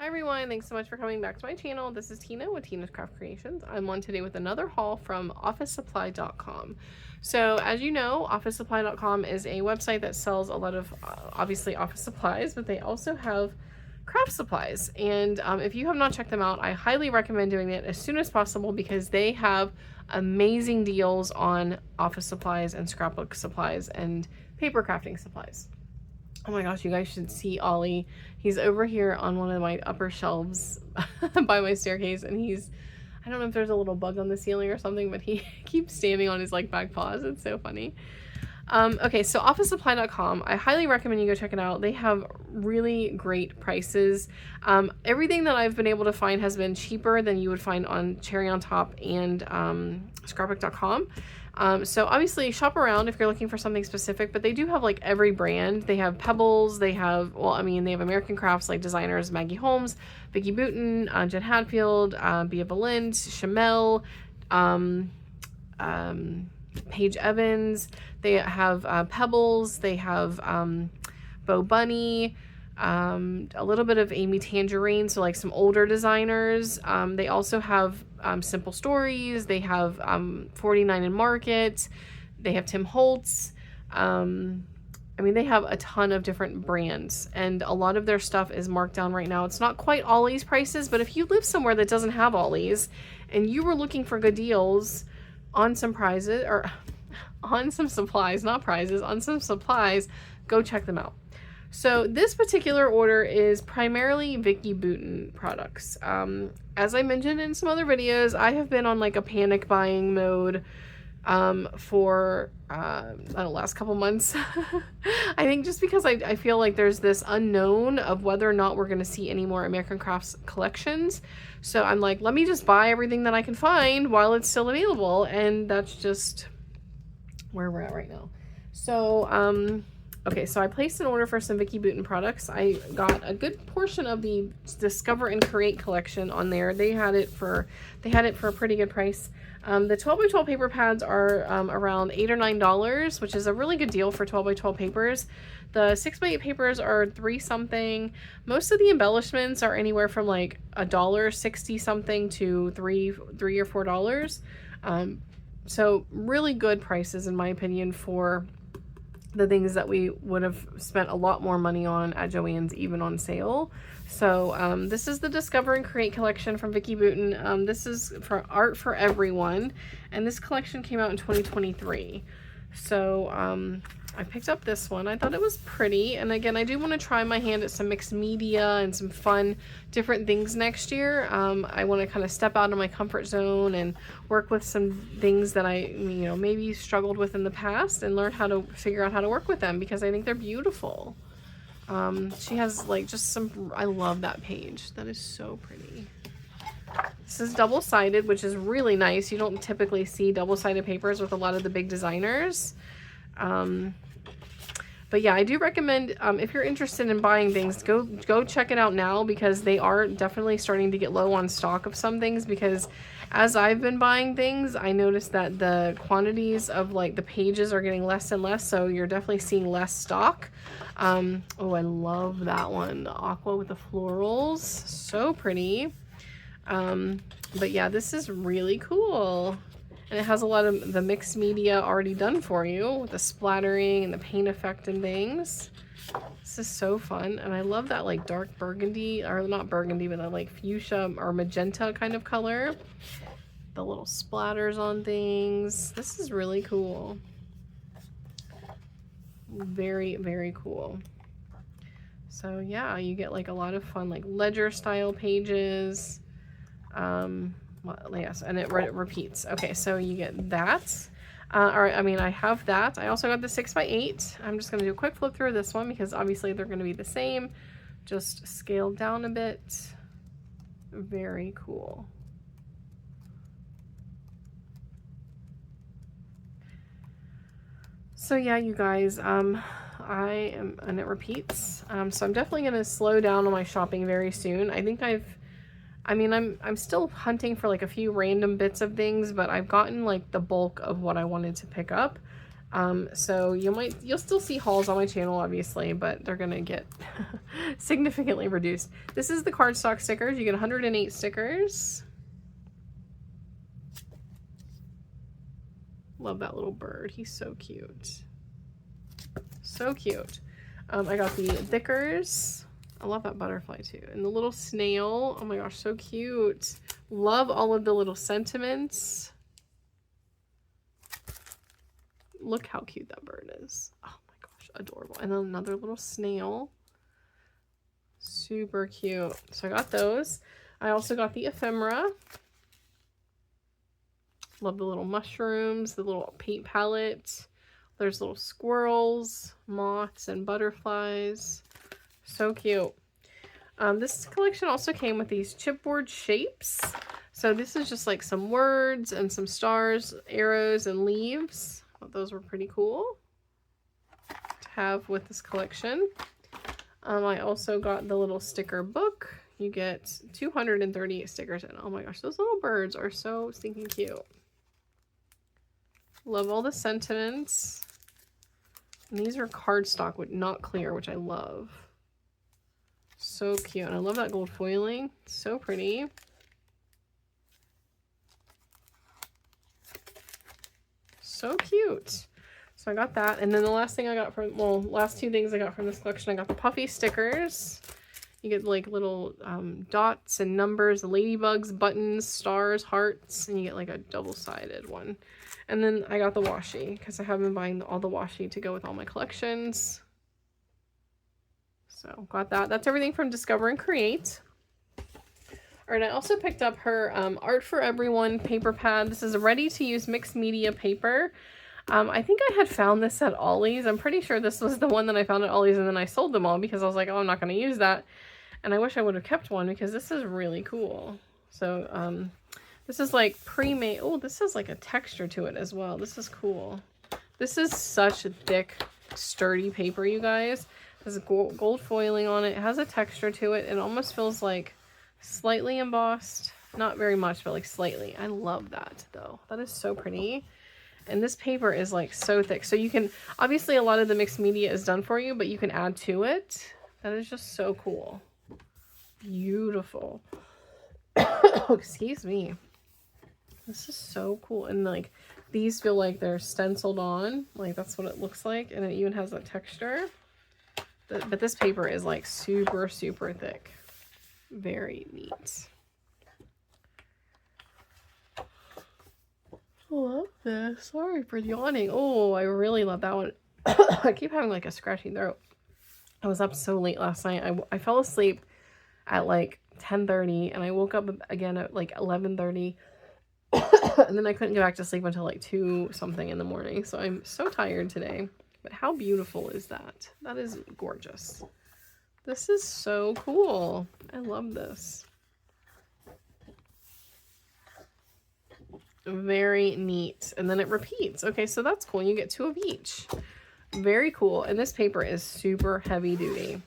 Hi everyone, thanks so much for coming back to my channel. This is Tina with Tina's Craft Creations. I'm on today with another haul from officesupply.com. So as you know, officesupply.com is a website that sells a lot of obviously office supplies, but they also have craft supplies. And if you have not checked them out, I highly recommend doing it as soon as possible because they have amazing deals on office supplies and scrapbook supplies and paper crafting supplies. Oh my gosh, you guys should see Ollie. He's over here on one of my upper shelves by my staircase, and I don't know if there's a little bug on the ceiling or something, but he keeps standing on his like back paws. It's so funny. Okay, so officesupply.com, I highly recommend you go check it out. They have really great prices. Everything that I've been able to find has been cheaper than you would find on Cherry on Top and scrapbook.com. So obviously shop around if you're looking for something specific, but they do have like every brand. They have Pebbles, they have, they have American crafts like designers Maggie Holmes, Vicki Boutin, Jen Hadfield, Bia Valent, Chamel, Paige Evans. They have Pebbles, they have Bo Bunny, a little bit of Amy Tangerine, so like some older designers. They also have Simple Stories, they have 49 in Market, they have Tim Holtz. They have a ton of different brands, and a lot of their stuff is marked down right now. It's not quite Ollie's prices, but if you live somewhere that doesn't have Ollie's and you were looking for good deals on some prizes, or on some supplies, not prizes, on some supplies, go check them out. So this particular order is primarily Vicki Boutin products. As I mentioned in some other videos, I have been on like a panic buying mode for the last couple months. I think just because I feel like there's this unknown of whether or not we're going to see any more American Crafts collections. So I'm like, let me just buy everything that I can find while it's still available, and that's just where we're at right now. So okay, so I placed an order for some Vicki Boutin products. I got a good portion of the Discover and Create collection on there. They had it for a pretty good price. The 12 by 12 paper pads are around $8 or $9, which is a really good deal for 12 by 12 papers. The 6 by 8 papers are $3 something. Most of the embellishments are anywhere from like $1.60 something to $3 or $4. So really good prices in my opinion for the things that we would have spent a lot more money on at Joann's, even on sale. So this is the Discover and Create collection from Vicki Boutin. This is for Art for Everyone, and this collection came out in 2023. So I picked up this one. I thought it was pretty, and again, I do want to try my hand at some mixed media and some fun different things next year. I want to kind of step out of my comfort zone and work with some things that I maybe struggled with in the past, and learn how to figure out how to work with them because I think they're beautiful. She has like just some, I love that page. That is so pretty. This is double-sided, which is really nice. You don't typically see double-sided papers with a lot of the big designers. But yeah, I do recommend, if you're interested in buying things, go check it out now, because they are definitely starting to get low on stock of some things, because as I've been buying things, I noticed that the quantities of like the pages are getting less and less, so you're definitely seeing less stock. Oh, I love that one, the aqua with the florals, so pretty. But yeah, this is really cool. And it has a lot of the mixed media already done for you with the splattering and the paint effect and things. This is so fun. And I love that like dark burgundy, or not burgundy, but that like fuchsia or magenta kind of color. The little splatters on things. This is really cool. Very, very cool. So yeah, you get like a lot of fun like ledger style pages. Yes, and it repeats. Okay, so you get that. I have that. I also got the 6 by 8. I'm just going to do a quick flip through this one because obviously they're going to be the same, just scaled down a bit. Very cool. So yeah, you guys, and it repeats. So I'm definitely going to slow down on my shopping very soon. I think I'm still hunting for like a few random bits of things, but I've gotten like the bulk of what I wanted to pick up. So you'll still see hauls on my channel, obviously, but they're gonna get significantly reduced. This is the cardstock stickers. You get 108 stickers. Love that little bird. He's so cute. So cute. I got the thickers. I love that butterfly too. And the little snail. Oh my gosh, so cute. Love all of the little sentiments. Look how cute that bird is. Oh my gosh, adorable. And then another little snail. Super cute. So I got those. I also got the ephemera. Love the little mushrooms, the little paint palette. There's little squirrels, moths, and butterflies. So cute. This collection also came with these chipboard shapes. So this is just like some words and some stars, arrows, and leaves. Thought those were pretty cool to have with this collection. I also got the little sticker book. You get 238 stickers in. Oh my gosh, those little birds are so stinking cute. Love all the sentiments. And these are cardstock, but not clear, which I love. So cute. And I love that gold foiling. So pretty. So cute. So I got that. And then the last thing I got from, well, last two things I got from this collection, I got the puffy stickers. You get like little dots and numbers, ladybugs, buttons, stars, hearts, and you get like a double-sided one. And then I got the washi because I have been buying all the washi to go with all my collections. So got that. That's everything from Discover and Create. All right, I also picked up her Art for Everyone paper pad. This is a ready-to-use mixed media paper. I think I had found this at Ollie's. I'm pretty sure this was the one that I found at Ollie's, and then I sold them all because I was like, oh, I'm not going to use that. And I wish I would have kept one because this is really cool. So this is like pre-made. Oh, this has like a texture to it as well. This is cool. This is such a thick, sturdy paper, you guys. There's gold foiling on it. It has a texture to it. It almost feels like slightly embossed. Not very much, but like slightly. I love that though. That is so pretty. And this paper is like so thick. So you can, obviously a lot of the mixed media is done for you, but you can add to it. That is just so cool. Beautiful. Excuse me. This is so cool. And like these feel like they're stenciled on. Like that's what it looks like. And it even has that texture. But this paper is like super, super thick. Very neat. I love this. Sorry for yawning. Oh, I really love that one. I keep having like a scratchy throat. I was up so late last night. I fell asleep at like 10:30 and I woke up again at like 11:30. And then I couldn't get back to sleep until like 2 something in the morning. So I'm so tired today. But how beautiful is that? That is gorgeous. This is so cool. I love this. Very neat. And then it repeats. Okay, so that's cool. You get 2 of each. Very cool. And this paper is super heavy duty.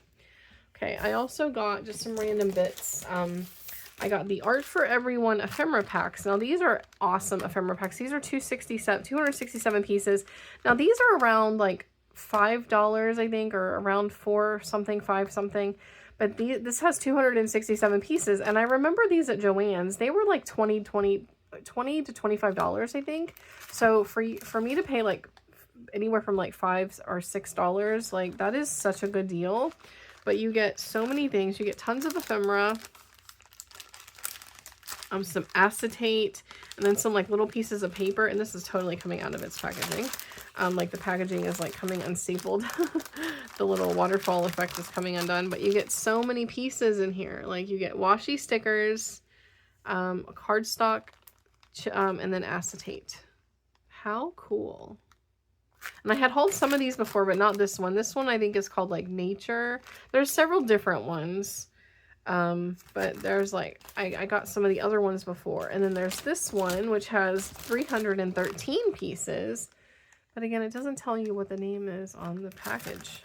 Okay, I also got just some random bits. I got the Art for Everyone ephemera packs. Now these are awesome ephemera packs. These are 267 pieces. Now these are around like $5, I think, or around 4 something, 5 something. But this has 267 pieces. And I remember these at Joann's. They were like $20 to $25, I think. So for me to pay like anywhere from like $5 or $6, like that is such a good deal. But you get so many things. You get tons of ephemera, some acetate, and then some like little pieces of paper. And this is totally coming out of its packaging. Like the packaging is like coming unstapled. The little waterfall effect is coming undone. But you get so many pieces in here. Like you get washi stickers, cardstock, and then acetate. How cool. And I had hauled some of these before, but not this one. This one I think is called like Nature. There's several different ones. But there's like, I got some of the other ones before. And then there's this one, which has 313 pieces. But again, it doesn't tell you what the name is on the package.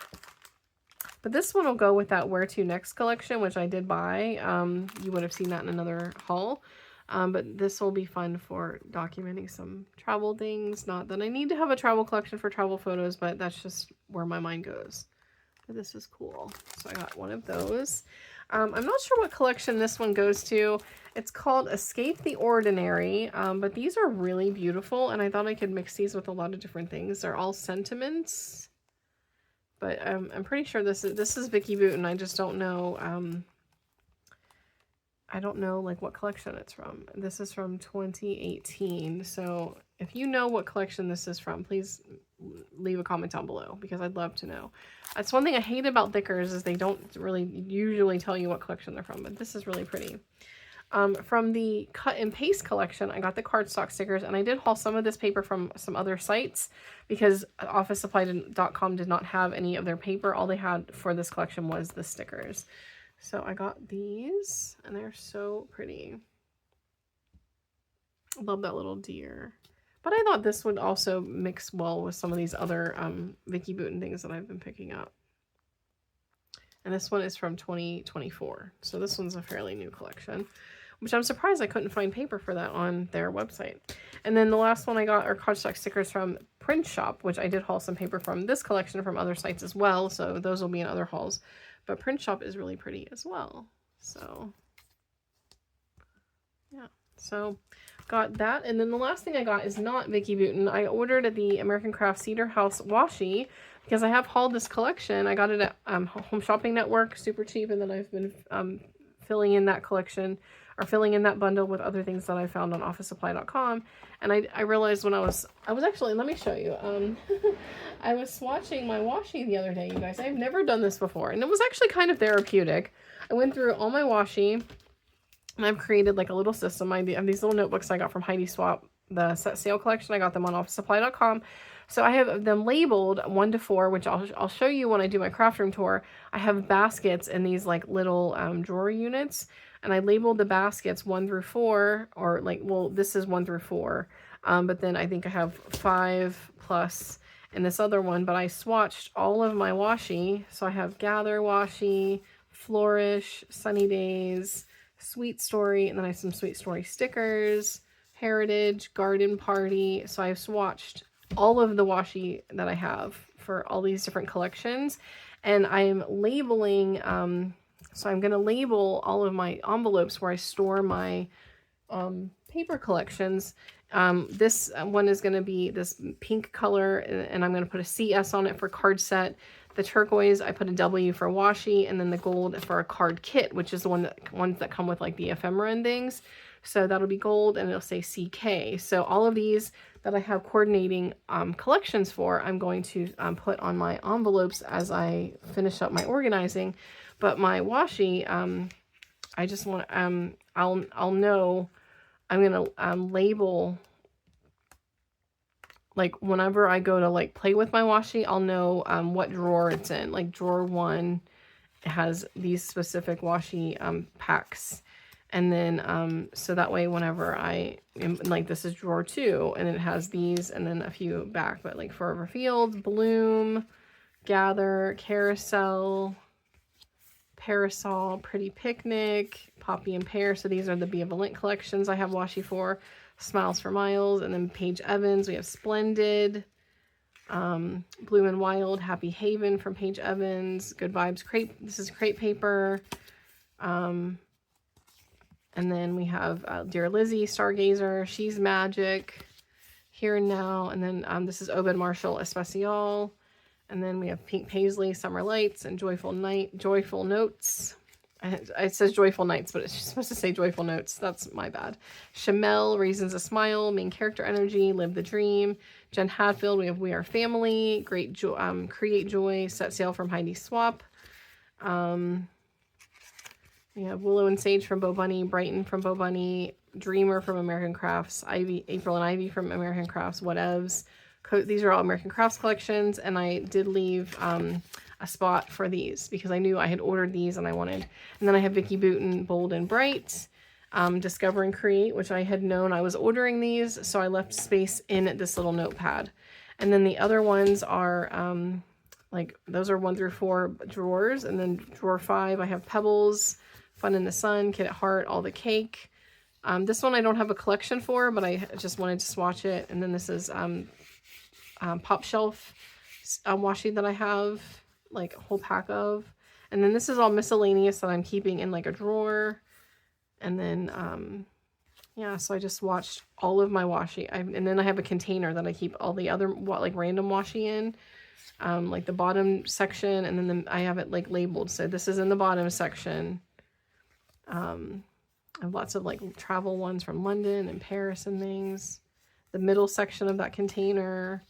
But this one will go with that Where To Next collection, which I did buy. You would have seen that in another haul. But this will be fun for documenting some travel things. Not that I need to have a travel collection for travel photos, but that's just where my mind goes. But this is cool. So I got one of those. I'm not sure what collection this one goes to. It's called Escape the Ordinary, but these are really beautiful, and I thought I could mix these with a lot of different things. They're all sentiments, but I'm pretty sure this is Vicki Boutin. I just don't know. I don't know like what collection it's from. This is from 2018. So if you know what collection this is from, please leave a comment down below because I'd love to know. That's one thing I hate about thickers is they don't really usually tell you what collection they're from, but this is really pretty. From the cut and paste collection, I got the cardstock stickers, and I did haul some of this paper from some other sites because OfficeSupply.com did not have any of their paper. All they had for this collection was the stickers. So I got these, and they're so pretty. I love that little deer. But I thought this would also mix well with some of these other Vicki Boutin things that I've been picking up. And this one is from 2024. So this one's a fairly new collection, which I'm surprised I couldn't find paper for that on their website. And then the last one I got are cardstock stickers from Print Shop, which I did haul some paper from this collection from other sites as well. So those will be in other hauls. But Print Shop is really pretty as well. So, yeah. So, got that. And then the last thing I got is not Vicki Boutin. I ordered at the American Craft Cedar House Washi because I have hauled this collection. I got it at Home Shopping Network, super cheap. And then I've been filling in that collection or filling in that bundle with other things that I found on OfficeSupply.com. And I realized when I was actually, let me show you. I was swatching my washi the other day, you guys. I've never done this before. And it was actually kind of therapeutic. I went through all my washi, and I've created like a little system. I have these little notebooks I got from Heidi Swap, the set sale collection. I got them on OfficeSupply.com. So I have them labeled 1 to 4, which I'll show you when I do my craft room tour. I have baskets in these like little drawer units. And I labeled the baskets 1 through 4, or like, well, this is 1 through 4. But then I think I have 5 plus in this other one. But I swatched all of my washi. So I have Gather Washi, Flourish, Sunny Days, Sweet Story, and then I have some Sweet Story stickers, Heritage, Garden Party. So I've swatched all of the washi that I have for all these different collections. And I'm labeling... So I'm going to label all of my envelopes where I store my paper collections. This one is going to be this pink color, and I'm going to put a CS on it for card set. The turquoise, I put a W for washi, and then the gold for a card kit, which is the ones that come with like the ephemera and things. So that'll be gold, and it'll say CK. So all of these that I have coordinating collections for, I'm going to put on my envelopes as I finish up my organizing. But my washi, I just want, I'll know, I'm going to label, like whenever I go to like play with my washi, I'll know what drawer it's in. Like drawer 1 has these specific washi packs. And then, so that way whenever I am, like this is drawer 2, and it has these and then a few back, but like Forever Fields, Bloom, Gather, Carousel, Parasol, Pretty Picnic, Poppy and Pear. So these are the Benevolent collections I have washi for. Smiles for Miles, and then Paige Evans. We have Splendid, Bloom and Wild, Happy Haven from Paige Evans, Good Vibes Crepe. This is crepe paper. And then we have Dear Lizzie, Stargazer, She's Magic, Here and Now. And then this is Obed Marshall Especial. And then we have Pink Paisley, Summer Lights, and Joyful Notes. It says Joyful Nights, but it's supposed to say Joyful Notes. That's my bad. Chamel, Reasons to Smile, Main Character Energy, Live the Dream. Jen Hadfield, we have We Are Family, Create Joy, Set Sail from Heidi Swap. We have Willow and Sage from Bo Bunny, Brighton from Bo Bunny, Dreamer from American Crafts, April and Ivy from American Crafts, Whatevs. These are all American Crafts collections, and I did leave a spot for these because I knew I had ordered these and I wanted. And then I have Vicki Boutin, Bold and Bright, Discover and Create, which I had known I was ordering these, so I left space in this little notepad. And then the other ones are like those are 1 through 4 drawers, and then drawer 5 I have Pebbles, Fun in the Sun, Kid at Heart, All the Cake, This one I don't have a collection for, but I just wanted to swatch it. And then this is Pop Shelf washi that I have, like a whole pack of. And then this is all miscellaneous that I'm keeping in like a drawer. And then, yeah, so I just swatched all of my washi. And then I have a container that I keep all the other like random washi in. Like the bottom section, and then I have it like labeled. So this is in the bottom section. I have lots of like travel ones from London and Paris and things. The middle section of that container.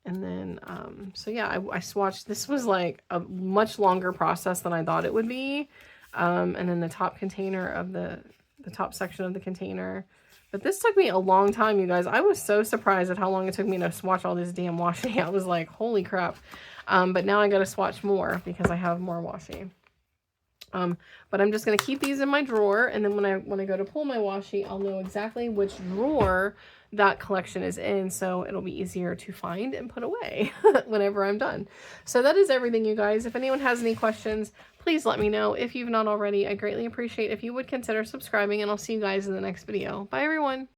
And then, so yeah, I swatched. This was like a much longer process than I thought it would be. And then the top container of the top section of the container. But this took me a long time, you guys. I was so surprised at how long it took me to swatch all this damn washi. I was like, holy crap. But now I got to swatch more because I have more washi. But I'm just going to keep these in my drawer. And then when I go to pull my washi, I'll know exactly which drawer that collection is in. So it'll be easier to find and put away whenever I'm done. So that is everything, you guys. If anyone has any questions, please let me know. If you've not already, I greatly appreciate if you would consider subscribing, and I'll see you guys in the next video. Bye, everyone.